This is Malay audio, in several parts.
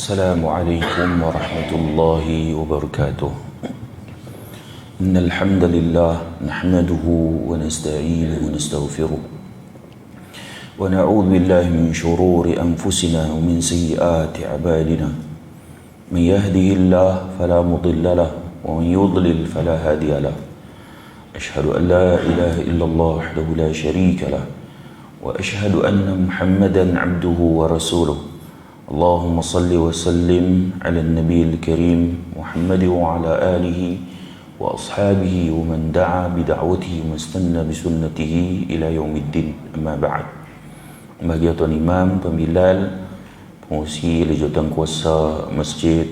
Assalamualaikum warahmatullahi wabarakatuh. Innal hamdalillah nahmaduhu wa nasta'inuhu wa nastaghfiruh wa na'udzu billahi min shururi anfusina wa min sayyiati a'malina. Man yahdihillahu fala mudilla lahu wa man yudlil fala hadiya lahu. Ashhadu an la ilaha illallah wahdahu la sharika lahu wa ashhadu anna Muhammadan 'abduhu wa rasuluh. Allahumma salli wa sallim ala nabiyil karim Muhammad wa ala alihi wa ashabihi wa man da'a bida'watihi wa istanna bisunnatihi ila yaumiddin, amma ba'd. Bagi tuan imam, pembilal, pengurusi, jawatan kuasa masjid,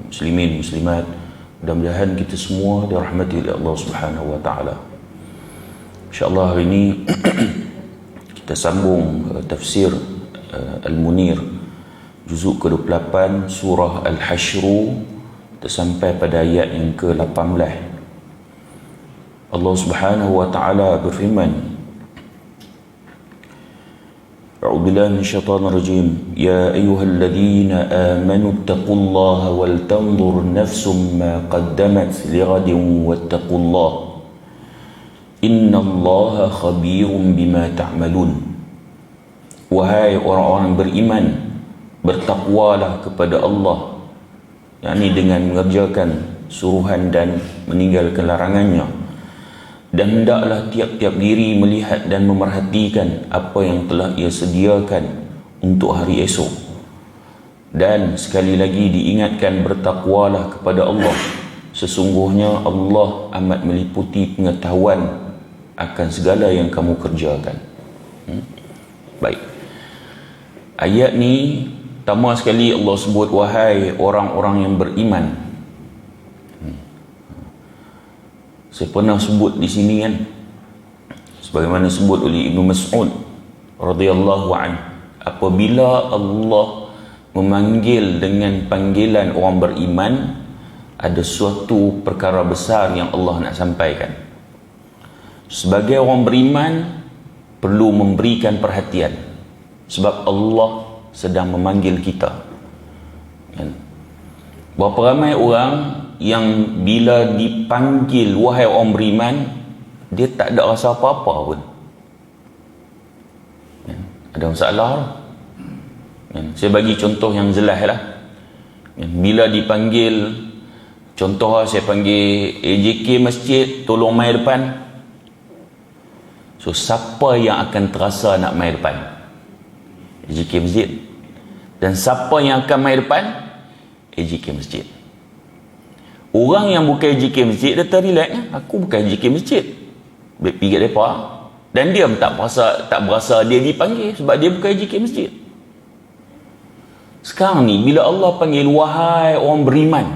muslimin, muslimat, mudah-mudahan kita semua dirahmati oleh Allah Subhanahu wa taala. InsyaAllah hari ini kita sambung tafsir Al-Munir juzuk ke-28 surah Al-Hasyru, sampai pada ayat yang ke-18. Allah Subhanahu wa taala berfirman, A'udzubillahi minasyaitonir rajim. Ya ayyuhalladzina amanu taqullaha wal tanzur nafsum ma qaddamat lighadin wattaqullaha innallaha khabirum bima ta'malun. Wahai orang-orang beriman, bertakwalah kepada Allah, yakni dengan mengerjakan suruhan dan meninggalkan larangannya, dan hendaklah tiap-tiap diri melihat dan memerhatikan apa yang telah ia sediakan untuk hari esok. Dan sekali lagi diingatkan, bertakwalah kepada Allah, sesungguhnya Allah amat meliputi pengetahuan akan segala yang kamu kerjakan. Baik, ayat ni pertama sekali Allah sebut, wahai orang-orang yang beriman. Saya pernah sebut di sini kan, sebagaimana sebut oleh Ibnu Mas'ud radhiyallahu anhu, apabila Allah memanggil dengan panggilan orang beriman, ada suatu perkara besar yang Allah nak sampaikan. Sebagai orang beriman perlu memberikan perhatian, sebab Allah sedang memanggil kita. Berapa ramai orang yang bila dipanggil wahai orang beriman, dia tak ada rasa apa-apa pun. Ada masalah. Saya bagi contoh yang jelas lah. Bila dipanggil, contoh saya panggil AJK masjid, tolong mai depan. So siapa yang akan terasa nak mai depan? AJK masjid. Dan siapa yang akan mai depan? AJK masjid. Orang yang bukan AJK masjid, dia terrelax, aku bukan AJK masjid, pergi kat depa, dan dia tak berasa dia dipanggil sebab dia bukan AJK masjid. Sekarang ni bila Allah panggil wahai orang beriman,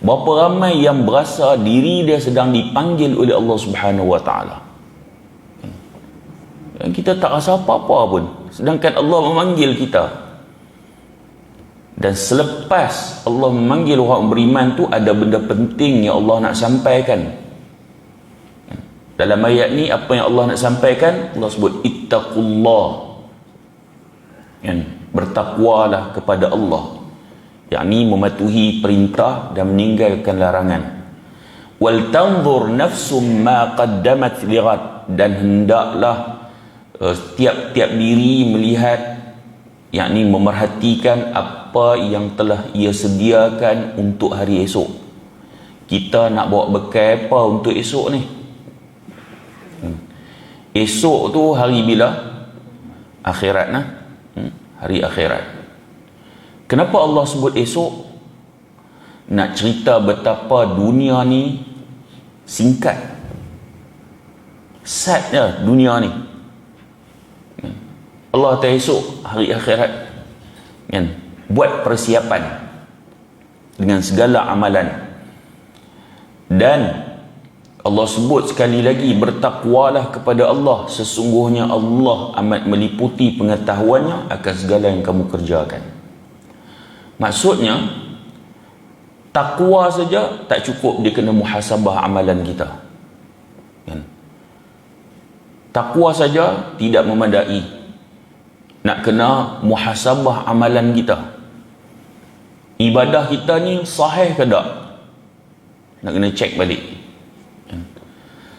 berapa ramai yang berasa diri dia sedang dipanggil oleh Allah Subhanahu wa taala. Kita tak rasa apa-apa pun, sedangkan Allah memanggil kita. Dan selepas Allah memanggil orang beriman tu, ada benda penting yang Allah nak sampaikan. Dalam ayat ni apa yang Allah nak sampaikan? Allah sebut ittaqullah, bertakwalah kepada Allah, yakni mematuhi perintah dan meninggalkan larangan. Wal tanzur nafsum ma qaddamat lighad, dan hendaklah tiap-tiap diri melihat, yakni memerhatikan apa yang telah ia sediakan untuk hari esok. Kita nak bawa bekal apa untuk esok ni? Esok tu hari bila? Akhirat nah. Hari akhirat. Kenapa Allah sebut esok? Nak cerita betapa dunia ni singkat. Satnya dunia ni. Allah kata esok hari akhirat, buat persiapan. dengan segala amalan. Dan Allah sebut sekali lagi, bertakwalah kepada Allah, sesungguhnya Allah amat meliputi pengetahuannya akan segala yang kamu kerjakan. Maksudnya, takwa saja tak cukup, dia kena muhasabah amalan kita. Kan? Takwa saja tidak memadai, nak kena muhasabah amalan kita. Ibadah kita ni sahih ke tak? Nak kena cek balik.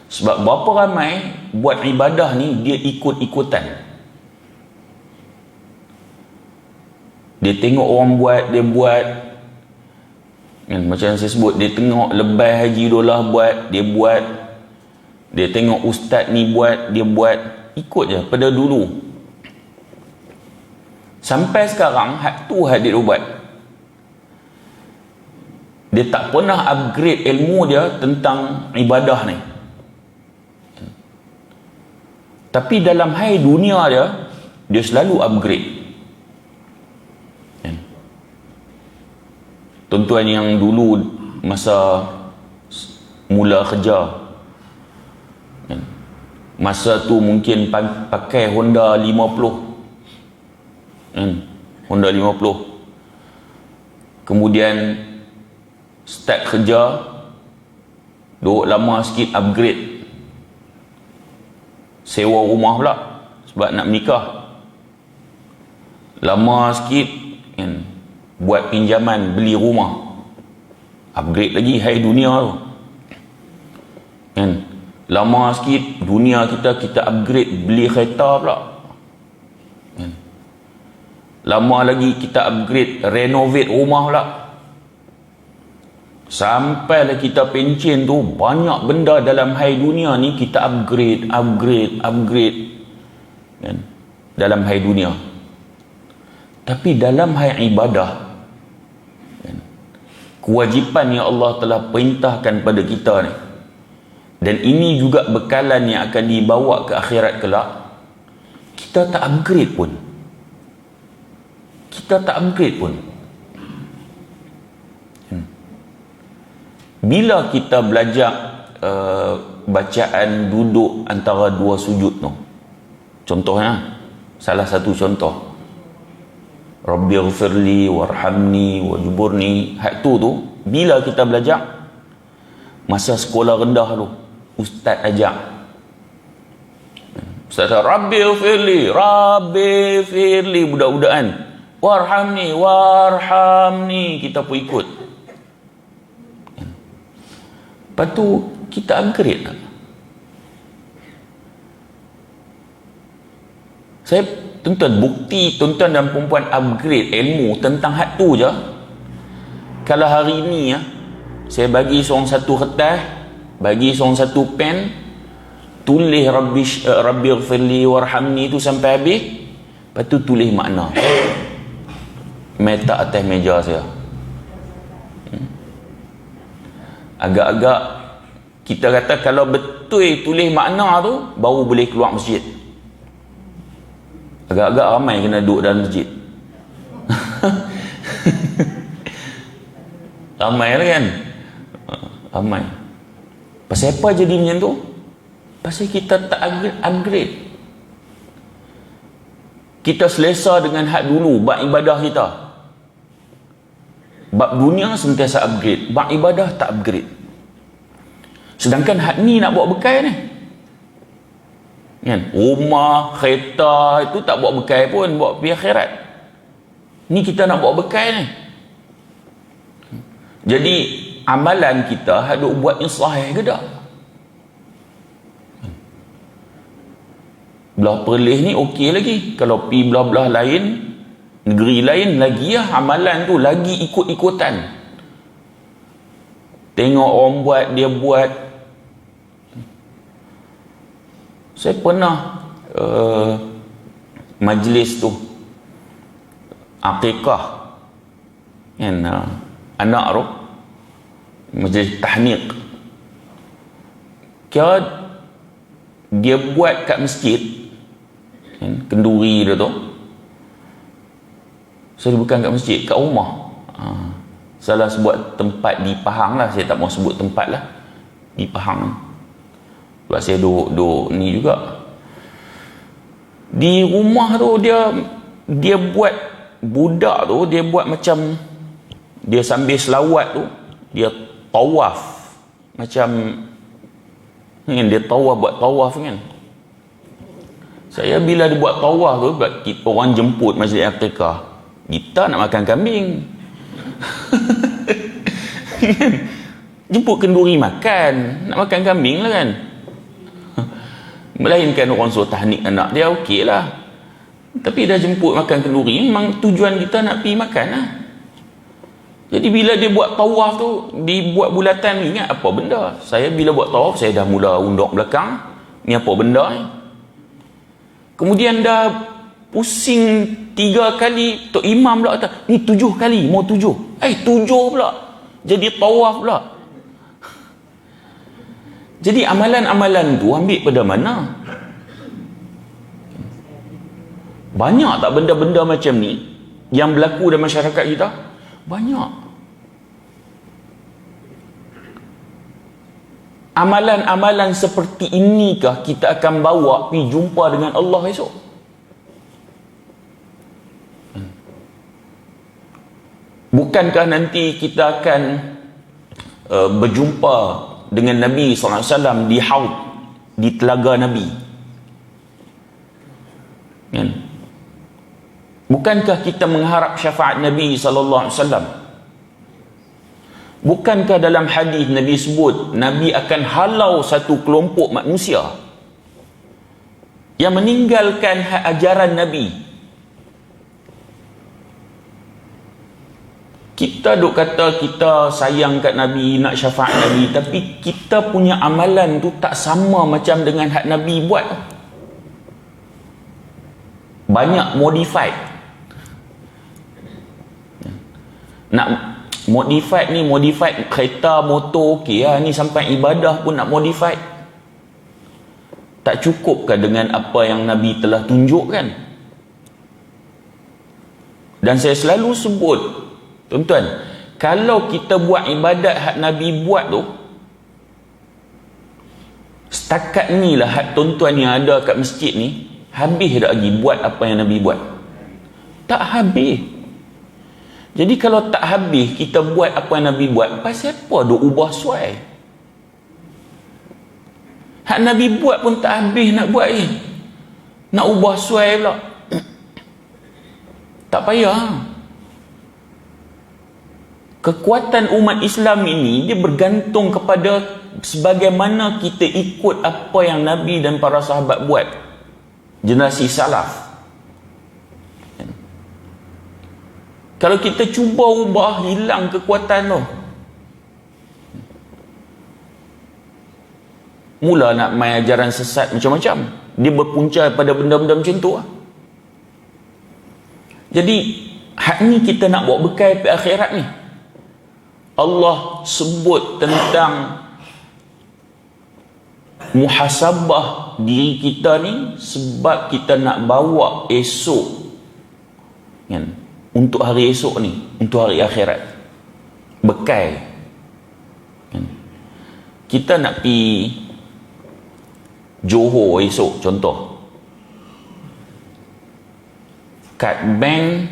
Sebab berapa ramai buat ibadah ni dia ikut-ikutan. Dia tengok orang buat, dia buat. Kan, macam saya sebut, dia tengok lebih Haji Dolah buat, dia buat. Dia tengok ustaz ni buat, dia buat. Ikut je pada dulu. Sampai sekarang hak tu hak dia buat. Dia tak pernah upgrade ilmu dia tentang ibadah ni. Tapi dalam hai dunia dia selalu upgrade. Tuan-tuan yang dulu masa mula kerja, masa tu mungkin pakai Honda 50, Honda 50. Kemudian start kerja, duduk lama sikit, upgrade, sewa rumah pula sebab nak menikah. Lama sikit kan, buat pinjaman, beli rumah, upgrade lagi hai dunia tu kan. Lama sikit dunia kita upgrade, beli kereta pula kan. Lama lagi kita upgrade, renovate rumah pula. Sampailah kita pencen tu, banyak benda dalam hai dunia ni kita upgrade kan, dalam hai dunia. Tapi dalam hai ibadah kan, kewajipan yang Allah telah perintahkan pada kita ni, dan ini juga bekalan yang akan dibawa ke akhirat kelak, kita tak upgrade pun. Bila kita belajar bacaan duduk antara dua sujud tu, contohnya, salah satu contoh, Rabbighfirli warhamni wajburni, hak tu bila kita belajar masa sekolah rendah tu, ustaz ajak, ustaz Rabbighfirli budak-budakan, warhamni, kita pun ikut. Lepas tu kita upgrade. Saya tuan-tuan, bukti tuan-tuan dan perempuan upgrade ilmu tentang hak tu je. Kalau hari ni saya bagi seorang satu kertas, bagi seorang satu pen, tulis Rabbighfirli warhamni tu sampai habis, lepas tu tulis makna, letak atas meja saya. Agak-agak kita kata kalau betul tulis makna tu baru boleh keluar masjid. Agak-agak ramai kena duduk dalam masjid. Ramai lah kan? Ramai. Pasal apa jadi macam tu? Pasal kita tak upgrade. Kita selesa dengan hak dulu, bab ibadah kita. Bab dunia sentiasa upgrade, bab ibadah tak upgrade. Sedangkan hak ni nak bawa bekal ni kan, rumah, kereta itu tak bawa bekal pun, bawa pergi akhirat. Ni kita nak bawa bekal ni. Jadi amalan kita haduk buat yang sahih ke tak? Belah Perlis ni okey lagi. Kalau pergi belah-belah lain, negeri lain lagi amalan tu lagi ikut-ikutan. Tengok orang buat, dia buat. Saya pernah majlis tu akikah kan, anak tu, majlis tahniq, kira dia buat kat masjid kan, kenduri dia tu. So dia bukan kat masjid, kat rumah. salah sebuah tempat di Pahang lah, saya tak mau sebut tempat lah, di Pahang. Sebab saya duduk ni juga. Di rumah tu dia buat, budak tu dia buat macam, dia sambil selawat tu dia tawaf macam kan, dia buat tawaf kan. Saya bila dia buat tawaf tu, kita orang jemput Masjid Aqikah, kita nak makan kambing. Jemput kenduri makan, nak makan kambing lah kan. Melainkan orang suruh tahnik anak dia, okey lah. Tapi dah jemput makan kenduri, memang tujuan kita nak pergi makan lah. Jadi bila dia buat tawaf tu, dibuat bulatan, ingat apa benda. Saya bila buat tawaf, saya dah mula undok belakang, ni apa benda ni. Kemudian dah pusing 3 kali, Tok Imam pula kata, ni 7 kali, mau 7. 7 pula. Jadi tawaf pula. Jadi amalan-amalan tu ambil pada mana? Banyak tak benda-benda macam ni yang berlaku dalam masyarakat kita? Banyak. Amalan-amalan seperti inikah kita akan bawa pergi jumpa dengan Allah esok? Bukankah nanti kita akan berjumpa dengan Nabi SAW di Haud, di telaga Nabi kan? Bukankah kita mengharap syafaat Nabi SAW? Bukankah dalam hadis Nabi sebut Nabi akan halau satu kelompok manusia yang meninggalkan ajaran Nabi? Kita duk kata kita sayang kat Nabi, nak syafaat Nabi, tapi kita punya amalan tu tak sama macam dengan hak Nabi buat. Banyak modified. Nak modified ni, modified kereta, motor okey lah, ni sampai ibadah pun nak modified. Tak cukupkah dengan apa yang Nabi telah tunjukkan? Dan saya selalu sebut, tuan-tuan, kalau kita buat ibadat hak Nabi buat tu, setakat ni lah hak tuan-tuan yang ada kat masjid ni, habis tak lagi buat apa yang Nabi buat? Tak habis. Jadi kalau tak habis kita buat apa yang Nabi buat, pasal apa duk ubah suai? Hak Nabi buat pun tak habis nak buat ni, nak ubah suai pula. Tak payah. Kekuatan umat Islam ini dia bergantung kepada sebagaimana kita ikut apa yang Nabi dan para sahabat buat, generasi salaf. Kalau kita cuba ubah, hilang kekuatan tu, mula nak main ajaran sesat macam-macam, dia berpunca pada benda-benda macam tu lah. Jadi hak ni kita nak bawa bekal ke akhirat ni. Allah sebut tentang muhasabah diri kita ni sebab kita nak bawa esok kan, untuk hari esok ni, untuk hari akhirat, bekal kan. Kita nak pergi Johor esok contoh, kad bank,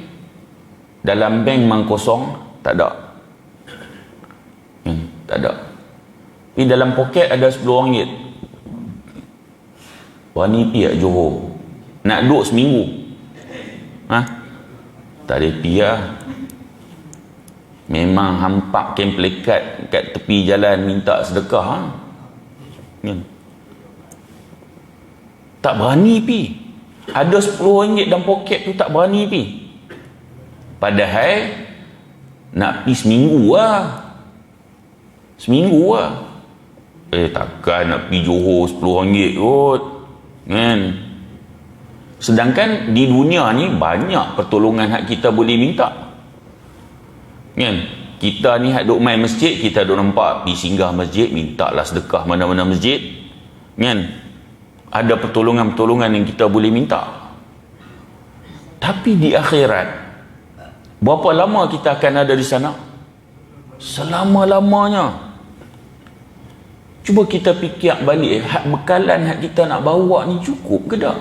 dalam bank memang kosong, tak ada. Tak ada. Tapi dalam poket ada RM10. Wah ni piak Johor, nak duduk seminggu. Tak ada piak. Memang hampak kemplekat kat tepi jalan minta sedekah tak berani pi. Ada RM10 dalam poket tu, tak berani pi. Padahal nak pi seminggu lah. Seminggu lah. Takkan nak pergi Johor RM10 kot kan. Sedangkan di dunia ni banyak pertolongan hak kita boleh minta kan. Kita ni hak duk main masjid, kita duk nampak pergi singgah masjid, minta lah sedekah mana-mana masjid kan. Ada pertolongan-pertolongan yang kita boleh minta. Tapi di akhirat, berapa lama kita akan ada di sana? selama-lamanya. Cuba kita fikir balik, hak bekalan hak kita nak bawa ni cukup ke tak?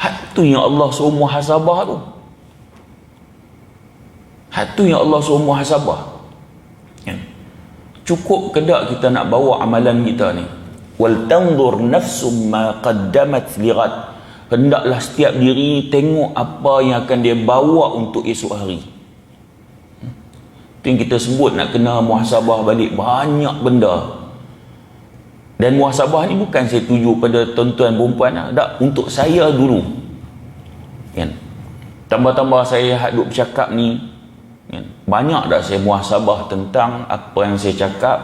Hak tu yang Allah suruh muhasabah tu. Hak tu yang Allah suruh muhasabah. Cukup ke tak kita nak bawa amalan kita ni? Wal tanzur nafsum ma qaddamat lighad. Hendaklah setiap diri tengok apa yang akan dia bawa untuk esok hari. Itu yang kita sebut nak kena muhasabah balik banyak benda. Dan muhasabah ni bukan saya tuju pada tuan-tuan perempuan lah. Tak, untuk saya dulu. Kan? Tambah-tambah saya duk bercakap ni, kan? Banyak dah saya muhasabah tentang apa yang saya cakap,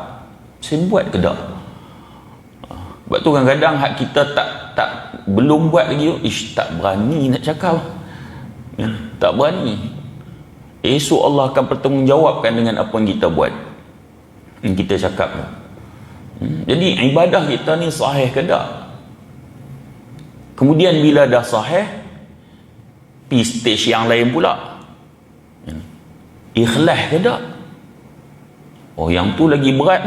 saya buat ke tak? Sebab tu kadang-kadang hak kita tak belum buat lagi, tak berani nak cakap. Kan? Tak berani. Esok Allah akan bertanggungjawabkan dengan apa yang kita buat, yang kita cakap. Jadi ibadah kita ni sahih ke tak? Kemudian bila dah sahih, pergi stage yang lain pula. Ikhlas ke tak? Oh, yang tu lagi berat.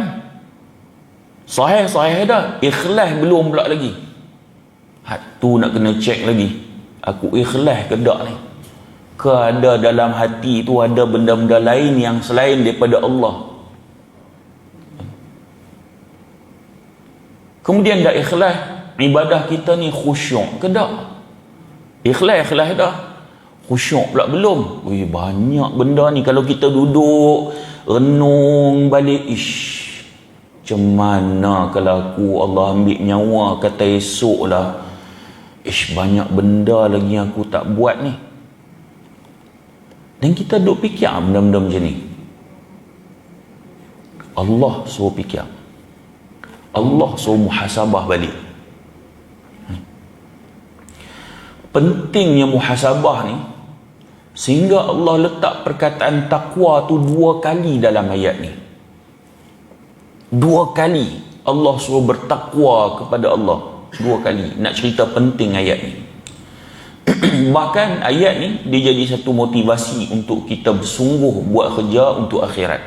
Sahih dah, ikhlas belum pula lagi. Hak tu nak kena cek lagi. Aku ikhlas ke tak ni? Ke ada dalam hati tu ada benda-benda lain yang selain daripada Allah? Kemudian dah ikhlas, ibadah kita ni khusyuk ke tak? Ikhlas dah, khusyuk pula belum. Ui, banyak benda ni kalau kita duduk renung balik, macam mana kalau aku Allah ambil nyawa kata esok lah, banyak benda lagi yang aku tak buat ni. Dan kita duk fikir benda-benda macam ni. Allah suruh fikir, Allah suruh muhasabah balik. Pentingnya muhasabah ni sehingga Allah letak perkataan takwa tu 2 kali dalam ayat ni. 2 kali Allah suruh bertakwa kepada Allah. 2 kali nak cerita penting ayat ni. Bahkan ayat ni dia jadi satu motivasi untuk kita bersungguh buat kerja untuk akhirat.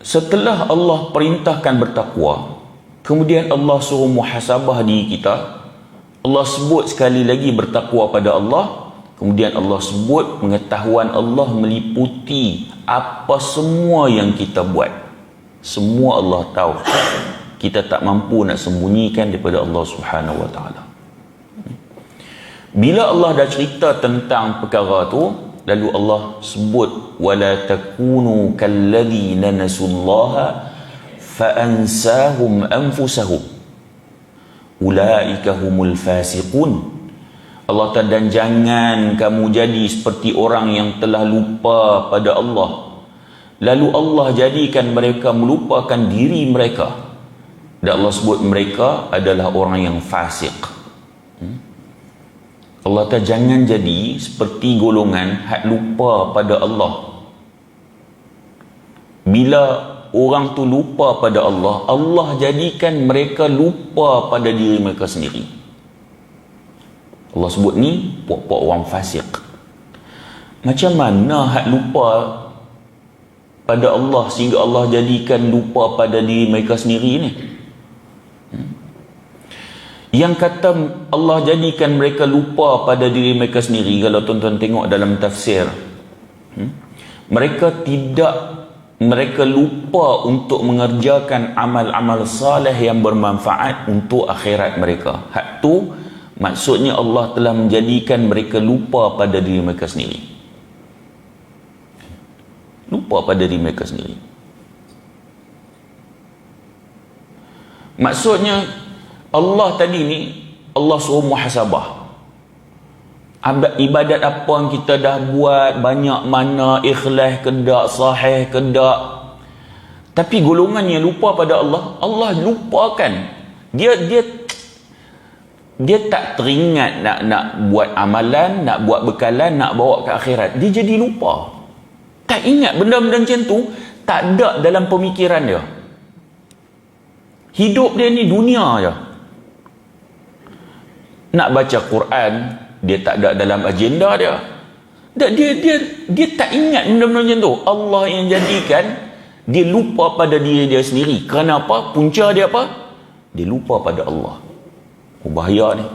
Setelah Allah perintahkan bertakwa, kemudian Allah suruh muhasabah diri kita. Allah sebut sekali lagi bertakwa pada Allah. Kemudian Allah sebut pengetahuan Allah meliputi apa semua yang kita buat. Semua Allah tahu. Kita tak mampu nak sembunyikan daripada Allah Subhanahu Wa Taala. Bila Allah dah cerita tentang perkara tu, lalu Allah sebut wala takunu kalladzina nasullaha fa ansahum anfusahum ulaika humul fasiqun. Allah kata, dan jangan kamu jadi seperti orang yang telah lupa pada Allah, lalu Allah jadikan mereka melupakan diri mereka. Dan Allah sebut mereka adalah orang yang fasik. Allah kata jangan jadi seperti golongan hak lupa pada Allah. Bila orang tu lupa pada Allah, Allah jadikan mereka lupa pada diri mereka sendiri. Allah sebut ni puak-puak orang fasik. Macam mana hak lupa pada Allah sehingga Allah jadikan lupa pada diri mereka sendiri ni? Yang kata Allah jadikan mereka lupa pada diri mereka sendiri, kalau tuan-tuan tengok dalam tafsir, mereka lupa untuk mengerjakan amal-amal saleh yang bermanfaat untuk akhirat mereka. Hak tu maksudnya Allah telah menjadikan mereka lupa pada diri mereka sendiri. Lupa pada diri mereka sendiri. Maksudnya Allah tadi ni Allah suruh muhasabah. Ibadat apa yang kita dah buat, banyak mana, ikhlas ke tak, sahih ke tak. Tapi golongan yang lupa pada Allah, Allah lupakan. Dia tak teringat nak buat amalan, nak buat bekalan, nak bawa ke akhirat. Dia jadi lupa. Tak ingat benda-benda macam tu, tak ada dalam pemikiran dia. Hidup dia ni dunia je. Nak baca Quran, Dia tak ada dalam agenda dia. Dia tak ingat benda-benda macam tu. Allah yang jadikan dia lupa pada diri dia sendiri. Kerana apa? Punca dia apa? Dia lupa pada Allah. Oh, bahaya ni.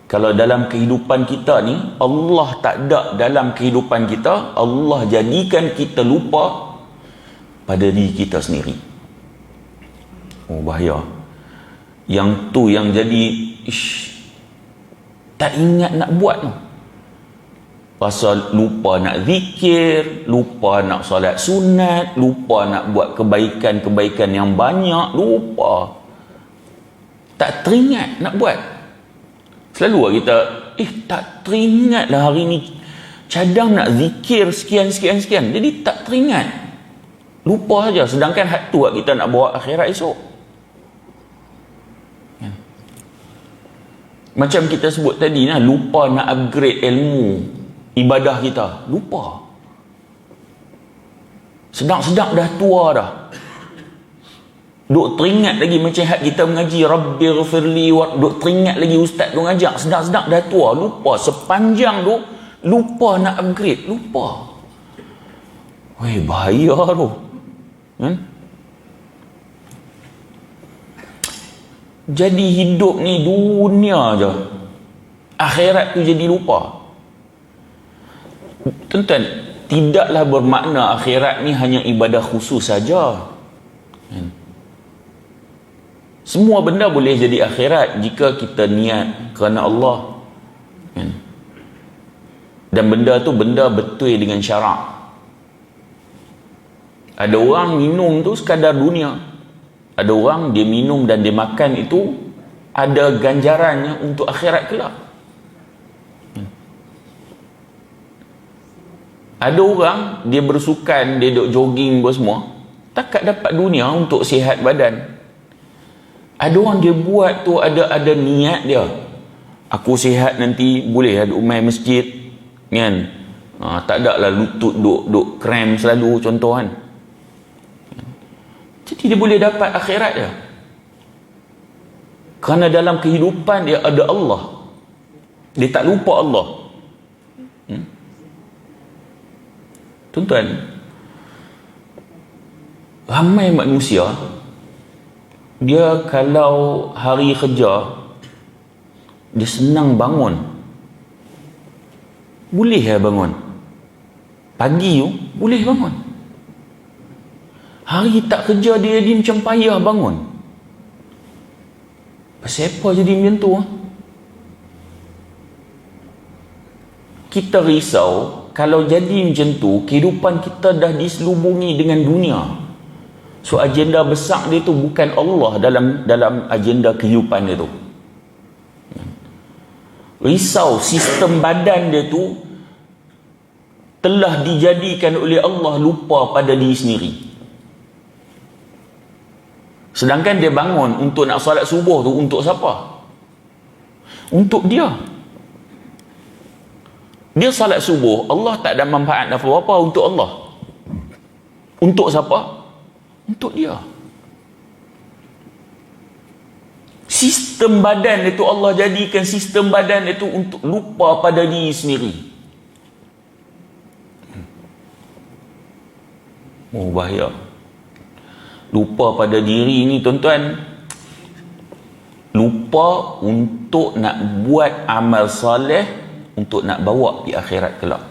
Kalau dalam kehidupan kita ni, Allah tak ada dalam kehidupan kita, Allah jadikan kita lupa pada diri kita sendiri. Oh, bahaya. Yang tu yang jadi tak ingat nak buat tu. Pasal lupa nak zikir, lupa nak solat sunat, lupa nak buat kebaikan-kebaikan yang banyak, lupa. Tak teringat nak buat. Selalu kita, tak teringat lah hari ni cadang nak zikir sekian. Jadi tak teringat. Lupa saja. Sedangkan hak tu kita nak bawa akhirat esok. Macam kita sebut tadi, lupa nak upgrade ilmu ibadah kita. Lupa. Sedap-sedap dah tua dah. Duk teringat lagi macam hak kita mengaji Rabbighfirli, duk teringat lagi ustaz tu ngajak. Sedap-sedap dah tua. Lupa. Sepanjang tu, lupa nak upgrade. Lupa. Weh, bahaya tu. Jadi hidup ni dunia je. Akhirat tu jadi lupa. Tuan-tuan, tidaklah bermakna akhirat ni hanya ibadah khusus saja. Semua benda boleh jadi akhirat jika kita niat kerana Allah. Dan benda tu benda betul dengan syarak. Ada orang minum tu sekadar dunia. Ada orang dia minum dan dia makan itu ada ganjarannya untuk akhirat kelak. Ada orang dia bersukan, dia duk jogging semua, takat dapat dunia untuk sihat badan. Ada orang dia buat tu ada niat dia. Aku sihat nanti boleh duk main masjid kan. Tak ada lah lutut duk krem selalu contoh kan. Jadi dia boleh dapat akhirat dia. Kerana dalam kehidupan dia ada Allah. Dia tak lupa Allah. Tuan-tuan, ramai manusia dia kalau hari kerja dia senang bangun. Boleh bangun. Pagi tu boleh bangun. Hari tak kerja dia macam payah bangun. Pasal apa jadi macam tu? Kita risau kalau jadi macam tu, kehidupan kita dah diselubungi dengan dunia. So agenda besar dia tu bukan Allah dalam agenda kehidupan dia tu. Risau sistem badan dia tu telah dijadikan oleh Allah lupa pada diri sendiri. Sedangkan dia bangun untuk nak solat subuh tu untuk siapa? Untuk dia. Dia solat subuh, Allah tak ada manfaat apa-apa untuk Allah. Untuk siapa? Untuk dia. Sistem badan itu Allah jadikan sistem badan itu untuk lupa pada diri sendiri. Oh, bahaya. Lupa pada diri ni tuan-tuan, lupa untuk nak buat amal soleh untuk nak bawa di akhirat kelak.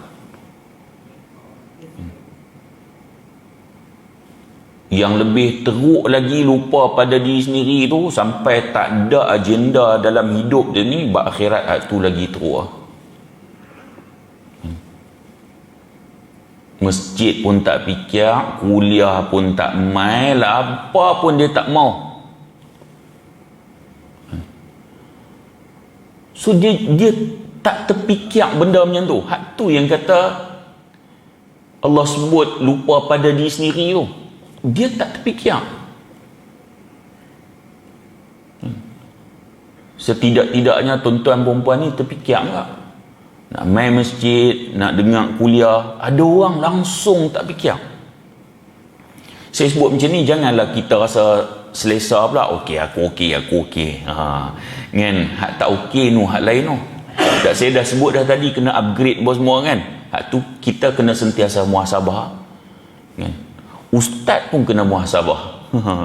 Yang lebih teruk lagi lupa pada diri sendiri tu sampai tak ada agenda dalam hidup dia ni, bak akhirat tu lagi teruk. Masjid pun tak fikir, kuliah pun tak main lah, apa pun dia tak mau. So dia tak terfikir benda macam tu. Hak tu yang kata Allah sebut lupa pada diri sendiri tu. Dia tak terfikir. Setidak-tidaknya tuan-tuan perempuan ni terfikir tak? Nak main masjid, nak dengar kuliah, ada orang langsung tak fikir. Saya sebut macam ni, janganlah kita rasa selesa pula. Okey, aku okey. Kan, hak tak okey nu, hak lain nu. Tak, saya dah sebut dah tadi, kena upgrade bos semua kan. Hak tu kita kena sentiasa muhasabah kan? Ustaz pun kena muhasabah.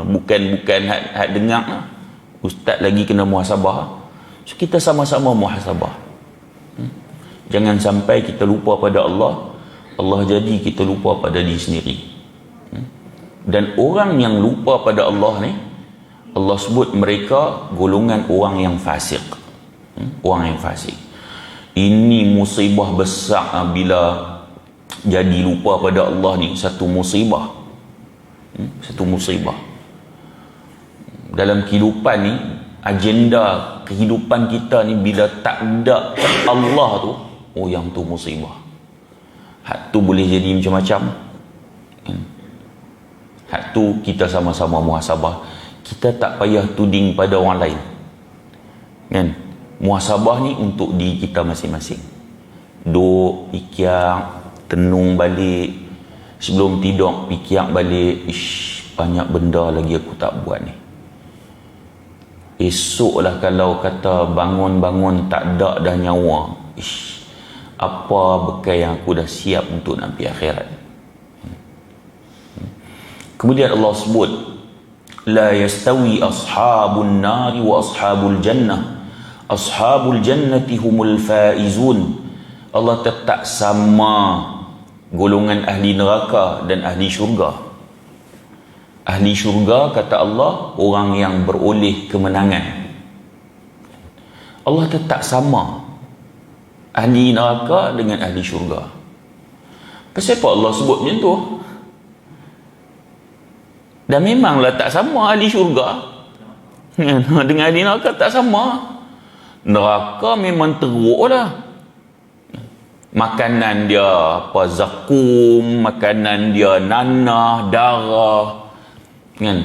bukan hak dengar, ustaz lagi kena muhasabah. So kita sama-sama muhasabah. Jangan sampai kita lupa pada Allah, Allah jadi kita lupa pada diri sendiri. Dan orang yang lupa pada Allah ni, Allah sebut mereka golongan orang yang fasik. Orang yang fasik. Ini musibah besar bila jadi lupa pada Allah ni. Satu musibah. Satu musibah. Dalam kehidupan ni, agenda kehidupan kita ni, bila tak ada Allah tu, oh yang tu musibah. Hak tu boleh jadi macam-macam. Hak tu kita sama-sama muhasabah. Kita tak payah tuding pada orang lain kan. Muhasabah ni untuk diri kita masing-masing. Duk fikir, tenung balik, sebelum tidur fikir balik, banyak benda lagi aku tak buat ni. Esoklah kalau kata bangun-bangun tak ada dah nyawa, apa bekal yang aku dah siap untuk nak pergi akhirat. Kemudian Allah sebut, la yastawi ashabun nari wa ashabul jannah, ashabul jannati humul faizun. Allah tetap sama golongan ahli neraka dan ahli syurga. Ahli syurga, kata Allah, orang yang beroleh kemenangan. Allah tetap sama ahli neraka dengan ahli syurga. Pasal apa Allah sebut macam tu? Dan memanglah tak sama ahli syurga dengan ahli neraka, tak sama. Neraka memang teruk lah. Makanan dia apa, zakum, makanan dia nanah, darah kan,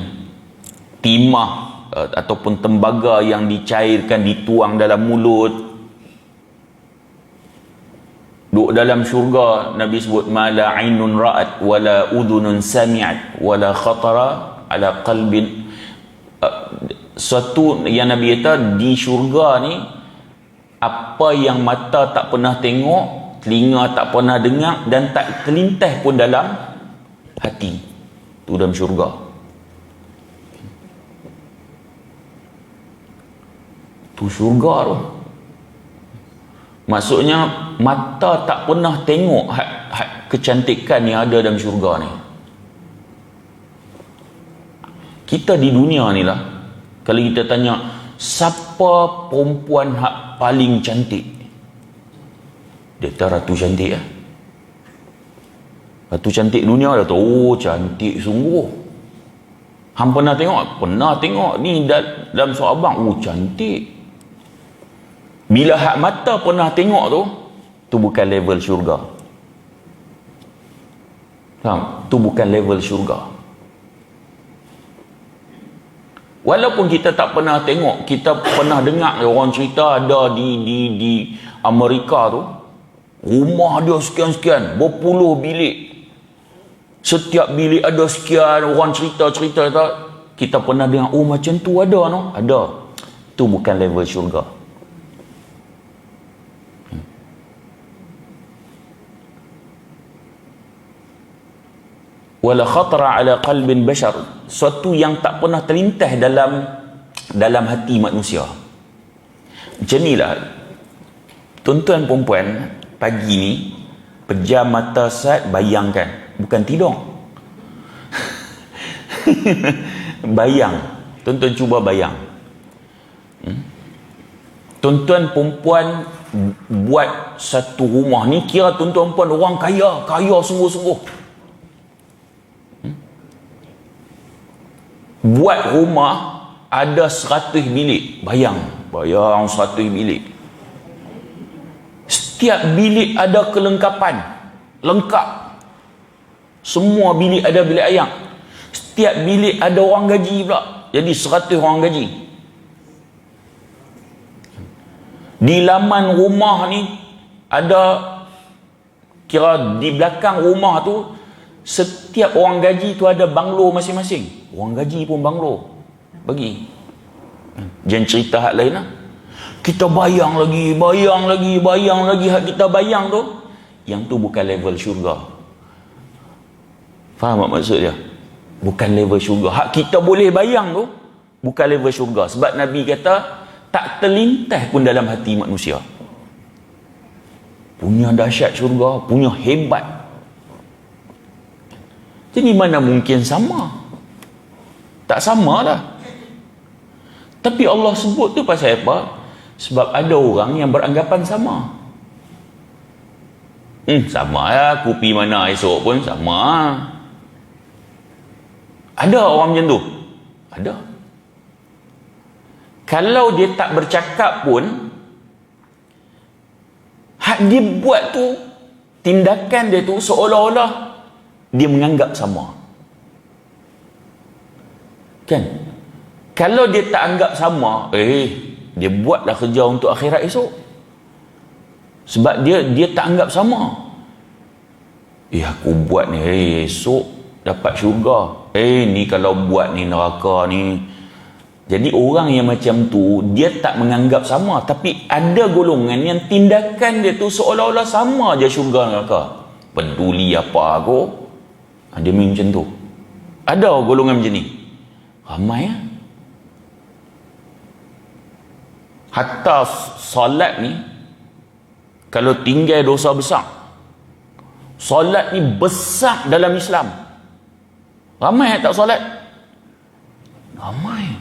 timah ataupun tembaga yang dicairkan, dituang dalam mulut. Duk dalam syurga, Nabi sebut, ma la ainun ra'at wala udhunun sami'at wala khatara ala qalbin. Suatu yang Nabi kata, di syurga ni, apa yang mata tak pernah tengok, telinga tak pernah dengar, dan tak terlintas pun dalam hati, tu dalam syurga. Tu syurga tu. Maksudnya mata tak pernah tengok kecantikan yang ada dalam syurga ni. Kita di dunia ni lah, kalau kita tanya siapa perempuan hak paling cantik, dia kata Ratu cantik lah. Ratu cantik dunia dah tahu, oh cantik sungguh. Hang pernah tengok? Pernah tengok ni dalam surat abang, oh cantik. Bila hak mata pernah tengok tu bukan level syurga. Faham? Tu bukan level syurga. Walaupun kita tak pernah tengok, kita pernah dengar orang cerita ada di Amerika tu, rumah dia sekian-sekian, berpuluh bilik. Setiap bilik ada sekian, orang cerita-cerita. Kita pernah dengar, oh macam tu ada no? Ada. Tu bukan level syurga. Wala khatara ala qalbin bashar, suatu yang tak pernah terlintas dalam hati manusia. Macam inilah tuan-tuan perempuan pagi ni pejam mata sat, bayangkan, bukan tidur. Bayang, tuan-tuan cuba bayang. Tuan-tuan perempuan buat satu rumah ni, kira tuan-tuan perempuan orang kaya sungguh-sungguh. Buat rumah ada 100 bilik. Bayang 100 bilik. Setiap bilik ada kelengkapan, lengkap. Semua bilik ada bilik ayam. Setiap bilik ada orang gaji pula. Jadi 100 orang gaji. Di laman rumah ni ada, kira di belakang rumah tu, setiap orang gaji tu ada banglo masing-masing. Orang gaji pun banglo bagi. Jangan cerita hak lain lah. Kita bayang lagi hak kita bayang tu, yang tu bukan level syurga. Faham tak maksud dia? Bukan level syurga. Hak kita boleh bayang tu bukan level syurga. Sebab Nabi kata tak terlintas pun dalam hati manusia. Punya dahsyat syurga, punya hebat. Jadi mana mungkin sama? Tak sama lah. Tapi Allah sebut tu pasal apa? Sebab ada orang yang beranggapan sama. Sama lah, kopi mana esok pun sama. Ada orang macam tu? Ada. Kalau dia tak bercakap pun, hak dia buat tu, tindakan dia tu seolah-olah dia menganggap sama. Kan? Kalau dia tak anggap sama, dia buatlah kerja untuk akhirat esok. Sebab dia tak anggap sama. Aku buat ni, esok dapat syurga. Ni kalau buat ni neraka ni. Jadi orang yang macam tu, dia tak menganggap sama. Tapi ada golongan yang tindakan dia tu seolah-olah sama je syurga neraka. Peduli apa aku. Dia macam tu. Ada golongan macam ni. Ramai ya. Hatta solat ni, kalau tinggal dosa besar, solat ni besar dalam Islam. Ramai tak solat? Ramai.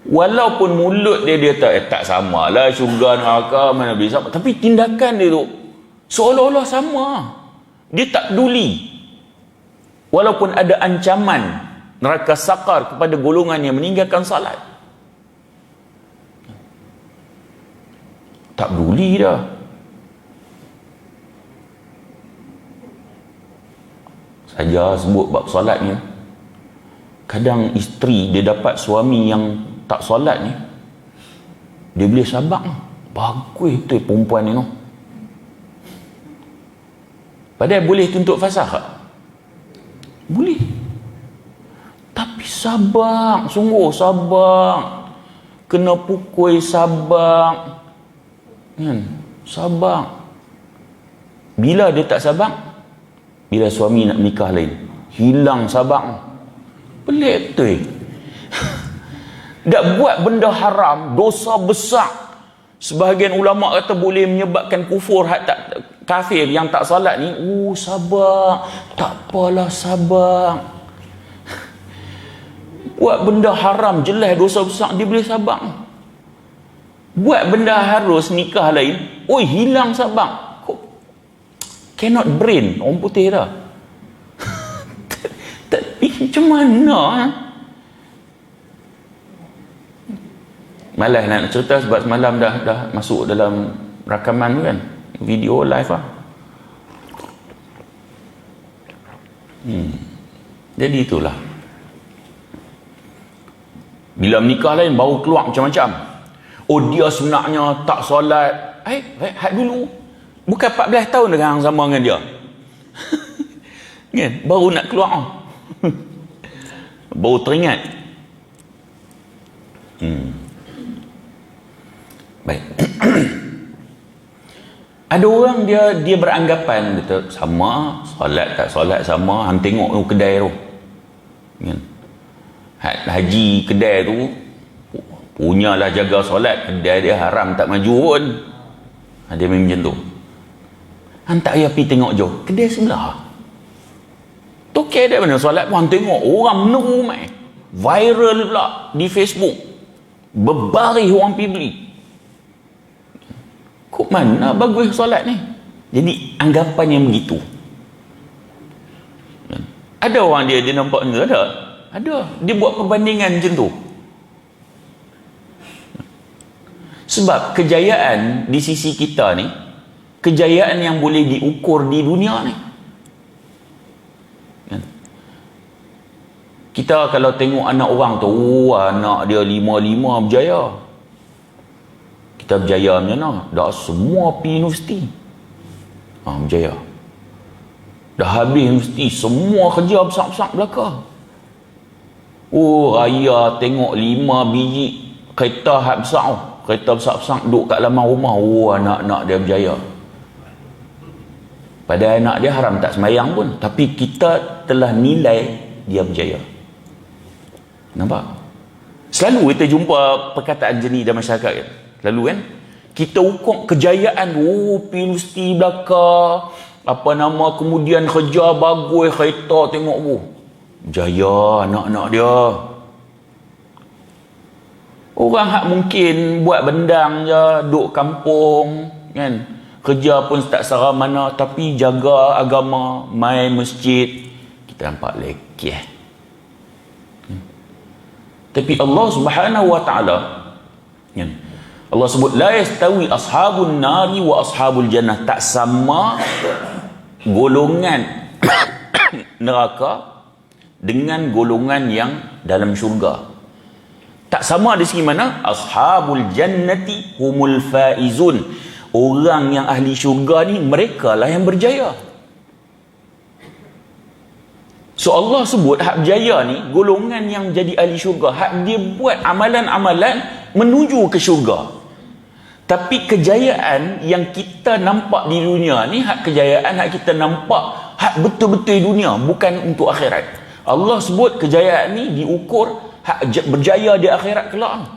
Walaupun mulut dia tak samalah syurga neraka mana bisa, tapi tindakan dia tu seolah-olah sama. Dia tak peduli. Walaupun ada ancaman neraka sakar kepada golongan yang meninggalkan salat, tak peduli dah. Saja sebut bab solat ni, kadang isteri dia dapat suami yang tak solat ni, dia boleh sabak. Bagus tu perempuan ni no. Padahal boleh tuntut fasakh tak? Boleh. Tapi sabar, sungguh sabar. Kena pukul sabar. Kan? Sabar. Bila dia tak sabar? Bila suami nak nikah lain. Hilang sabar. Pelik tu. Dak buat benda haram, dosa besar. Sebahagian ulama kata boleh menyebabkan kufur, tak kafir yang tak salat ni. Sabar. Tak apalah sabar. Buat benda haram jelas dosa besar, dia boleh sabar. Buat benda harus nikah lain, hilang sabar. Cannot brain, orang putih dah. Tapi macam mana? Malas nak cerita sebab semalam dah masuk dalam rakaman kan, video live lah. Jadi itulah. Bila menikah lain baru keluar macam-macam. Dia sebenarnya tak solat. Hak dulu. Bukan 14 tahun dah hang sama dengan dia. Kan? Baru nak keluar. Baru teringat. Baik. Ada orang dia beranggapan betul sama, solat tak solat sama. Hang tengok tu kedai tu. Kan? Haji kedai tu punyalah jaga solat, kedai dia haram tak maju pun. Dia memang macam tu. Hang tak payah pergi tengok jauh, kedai sebelah tokek dia mana solat pun hang tengok orang meneru mai, viral pula di Facebook, berbaris orang pergi beli. Kok mana bagus solat ni? Jadi anggapan yang begitu. Ada orang dia nampak ni, ada. Dia buat perbandingan macam tu. Sebab kejayaan di sisi kita ni, kejayaan yang boleh diukur di dunia ni. Kita kalau tengok anak orang tu, anak dia 5 berjaya. Kita berjaya macam mana? Dah semua pergi universiti. Berjaya. Dah habis universiti, semua kerja besar-besar belakang. Oh, raya tengok 5 biji kereta hak besar tu. Kereta besar-besar duduk kat dalam rumah. Oh, anak-anak dia berjaya. Padahal anak dia haram tak semayang pun. Tapi kita telah nilai dia berjaya. Nampak? Selalu kita jumpa perkataan jenis dalam masyarakat kan? Selalu kan? Kita ukur kejayaan. Oh, pilusti belakang. Apa nama, kemudian kerja bagus, kereta tengok. Oh, berjaya anak-anak dia. Orang hak mungkin buat bendang je, duduk kampung kan, kerja pun tak sara mana, tapi jaga agama, main masjid, kita nampak lekeh. Tapi Allah Subhanahu wa taala kan, Allah sebut la yastawi ashabun nari wa ashabul jannah, tak sama golongan neraka dengan golongan yang dalam syurga. Tak sama di segi mana? Ashabul jannati humul faizun. Orang yang ahli syurga ni, mereka lah yang berjaya. So Allah sebut hak berjaya ni, golongan yang jadi ahli syurga, hak dia buat amalan-amalan menuju ke syurga. Tapi kejayaan yang kita nampak di dunia ni, hak kejayaan hak kita nampak, hak betul-betul dunia, bukan untuk akhirat. Allah sebut kejayaan ni diukur hak berjaya di akhirat kelak.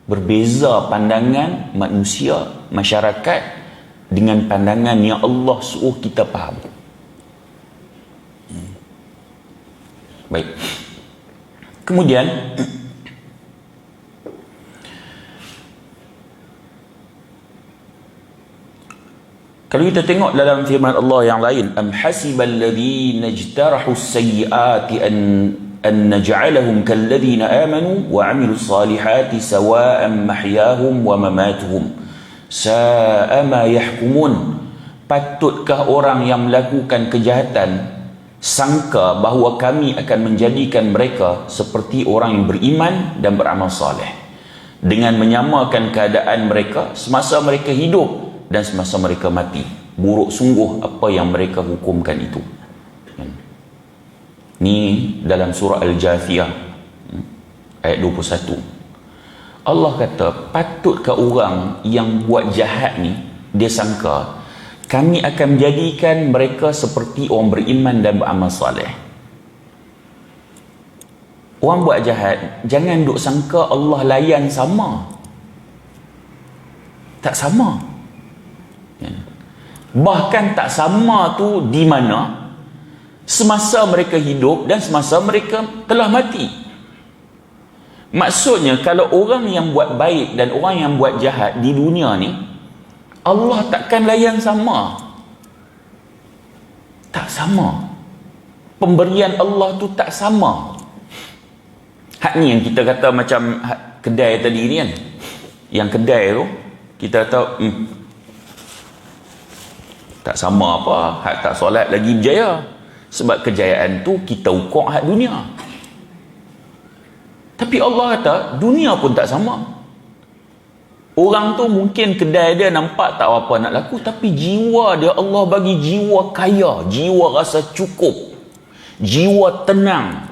Berbeza pandangan manusia, masyarakat dengan pandangan yang Allah suruh kita faham. Baik. Kemudian kalau kita tengok dalam firman Allah yang lain, am hasibal ladzina ijtarahu as-sayyi'ati an naj'alahum kalladzina amanu wa 'amilus salihati sawa'an mahyahum wa mamatuhum sa'a ma yahkumun. Patutkah orang yang melakukan kejahatan sangka bahawa kami akan menjadikan mereka seperti orang yang beriman dan beramal saleh, dengan menyamakan keadaan mereka semasa mereka hidup dan semasa mereka mati. Buruk sungguh apa yang mereka hukumkan itu. Ni dalam surah Al-Jathiyah ayat 21. Allah kata, patutkah orang yang buat jahat ni, dia sangka kami akan menjadikan mereka seperti orang beriman dan beramal saleh. Orang buat jahat, jangan duk sangka Allah layan sama. Tak sama. Bahkan tak sama tu di mana? Semasa mereka hidup dan semasa mereka telah mati. Maksudnya, kalau orang yang buat baik dan orang yang buat jahat di dunia ni, Allah takkan layan sama. Tak sama. Pemberian Allah tu tak sama. Hak ni yang kita kata macam kedai tadi ni kan. Yang kedai tu kita kata tak sama apa, hak tak solat lagi berjaya. Sebab kejayaan tu kita ukur hak dunia. Tapi Allah kata dunia pun tak sama. Orang tu mungkin kedai dia nampak tak apa nak laku, tapi jiwa dia Allah bagi jiwa kaya, jiwa rasa cukup, jiwa tenang.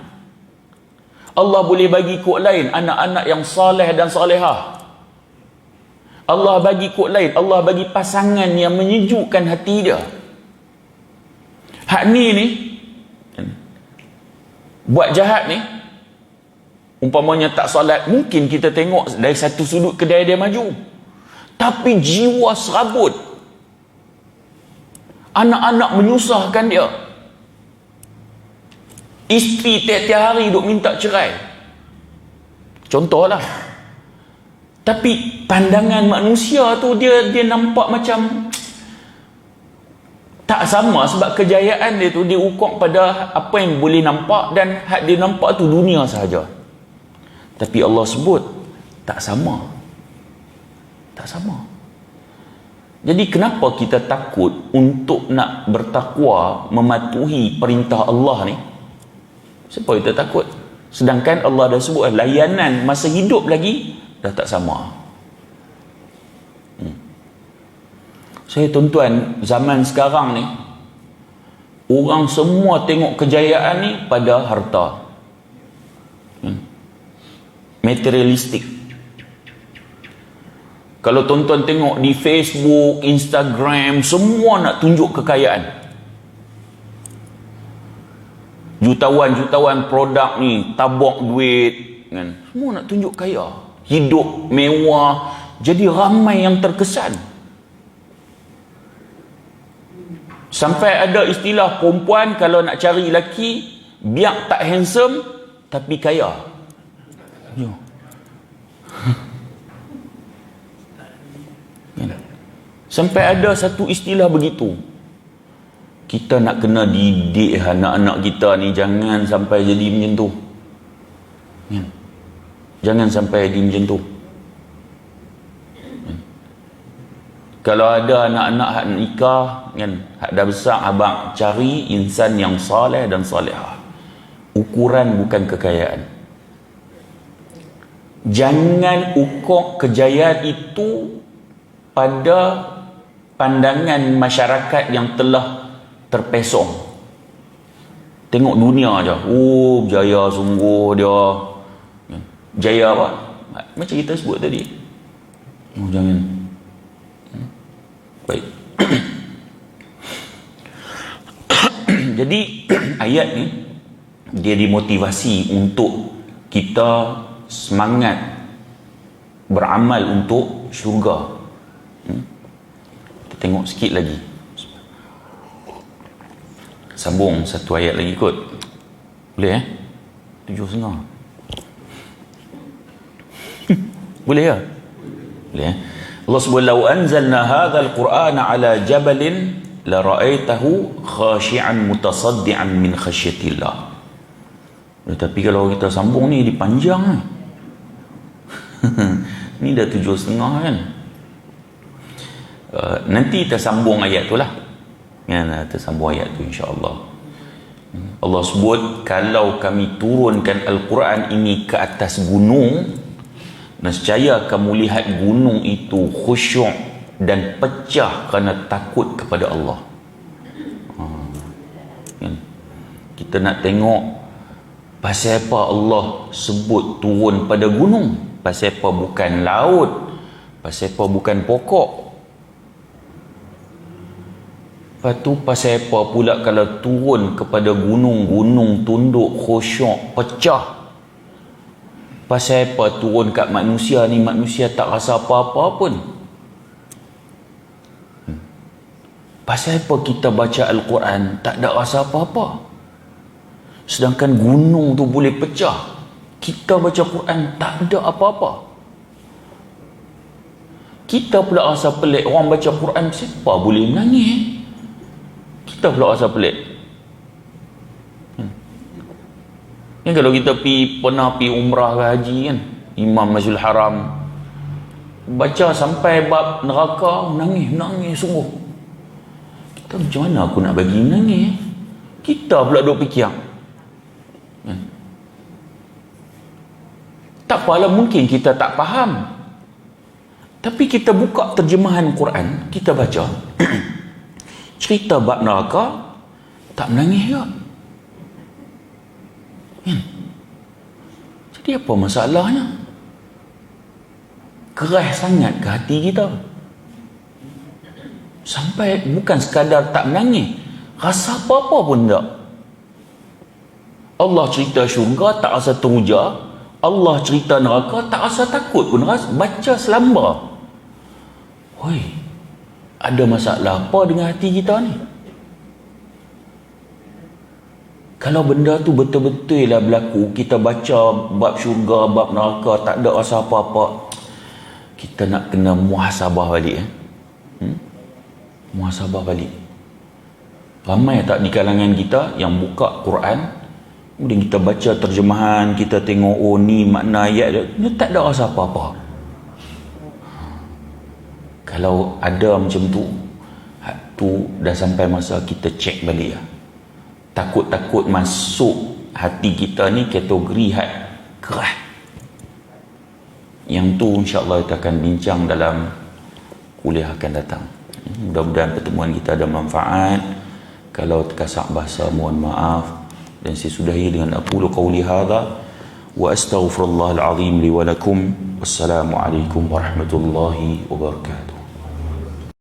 Allah boleh bagi kod lain, anak-anak yang saleh dan salehah. Allah bagi kod lain, Allah bagi pasangan yang menyejukkan hati dia. Hak ni buat jahat ni, umpamanya tak solat, mungkin kita tengok dari satu sudut kedai dia maju, tapi jiwa serabut, anak-anak menyusahkan dia, isteri tiap-tiap hari duk minta cerai, contohlah. Tapi pandangan manusia tu dia nampak macam tak sama, sebab kejayaan dia tu dia ukur pada apa yang boleh nampak, dan hak dia nampak tu dunia sahaja. Tapi Allah sebut tak sama. Tak sama. Jadi kenapa kita takut untuk nak bertakwa, mematuhi perintah Allah ni? Sebab kita takut. Sedangkan Allah dah sebut layanan masa hidup lagi dah tak sama. Saya tuan-tuan, zaman sekarang ni orang semua tengok kejayaan ni pada harta. materialistik. Kalau tuan-tuan tengok di Facebook, Instagram, semua nak tunjuk kekayaan. Jutawan-jutawan produk ni tabok duit kan? Semua nak tunjuk kaya, hidup mewah. Jadi ramai yang terkesan. Sampai ada istilah perempuan kalau nak cari lelaki, biar tak handsome tapi kaya. Yo. Sampai ada satu istilah begitu. Kita nak kena didik anak-anak kita ni jangan sampai jadi macam tu. Jangan sampai jadi macam tu. Kalau ada anak-anak hak nikah kan, hak dah besar, abang cari insan yang saleh dan salihah. Ukuran bukan kekayaan. Jangan ukur kejayaan itu pada pandangan masyarakat yang telah terpesong. Tengok dunia aja. Oh, berjaya sungguh dia. Jaya apa? Macam kita sebut tadi. Oh, jangan. Baik. Jadi ayat ni dia dimotivasi untuk kita semangat beramal untuk syurga. Kita tengok sikit lagi. Sambung satu ayat lagi kot. Boleh 7.5. Boleh ya? Boleh Allah sebut, "Lau anzalna hadzal Qur'ana 'ala jabalin la ra'aitahu khashi'an mutasaddian min khasyatillah." Tetapi kalau kita sambung ni dipanjang ni. Ni dah 7.5 kan. Nanti kita sambung ayat tu lah. Kita sambung ayat tu insya-Allah. Allah sebut, kalau kami turunkan Al-Quran ini ke atas gunung, nescaya kamu lihat gunung itu khusyuk dan pecah kerana takut kepada Allah. Kita nak tengok pasal apa Allah sebut turun pada gunung, pasal apa bukan laut, pasal apa bukan pokok. Lepas tu pasal apa pula kalau turun kepada gunung, gunung tunduk khusyuk pecah. Pasal apa turun kat manusia ni, manusia tak rasa apa-apa pun. Pasal apa kita baca Al-Quran tak ada rasa apa-apa, sedangkan gunung tu boleh pecah. Kita baca Quran tak ada apa-apa. Kita pula rasa pelik. Orang baca Quran siapa boleh menangis? Kita pula rasa pelik. Kalau kita pernah pergi umrah ke haji kan, Imam Masjidil Haram baca sampai bab neraka, menangis sungguh. Kita macam mana aku nak bagi menangis? Kita pula duk fikir. Tak apalah, mungkin kita tak faham, tapi kita buka terjemahan Quran, kita baca cerita bab neraka, tak menangis ke? Jadi apa masalahnya? Keras sangat ke hati kita sampai bukan sekadar tak menangis, rasa apa-apa pun tak. Allah cerita syurga tak rasa teruja, Allah cerita neraka tak rasa takut pun, rasa baca selamba. Hoi, ada masalah apa dengan hati kita ni? Kalau benda tu betul-betul lah berlaku, kita baca bab syurga, bab neraka, tak ada rasa apa-apa, kita nak kena muhasabah balik. Muhasabah balik. Ramai tak di kalangan kita yang buka Quran, kemudian kita baca terjemahan, kita tengok, oh ni makna ayat dia, tak ada rasa apa-apa. Kalau ada macam tu dah sampai masa kita cek balik lah. Takut-takut masuk hati kita ni kategori hak keras. Yang tu insya-Allah kita akan bincang dalam kuliah akan datang. Mudah-mudahan pertemuan kita ada manfaat. Kalau terkasak bahasa mohon maaf, dan saya sudahi dengan aqulu qawli hadha وأستغفر الله العظيم لي ولكم. والسلام عليكم ورحمة الله وبركاته.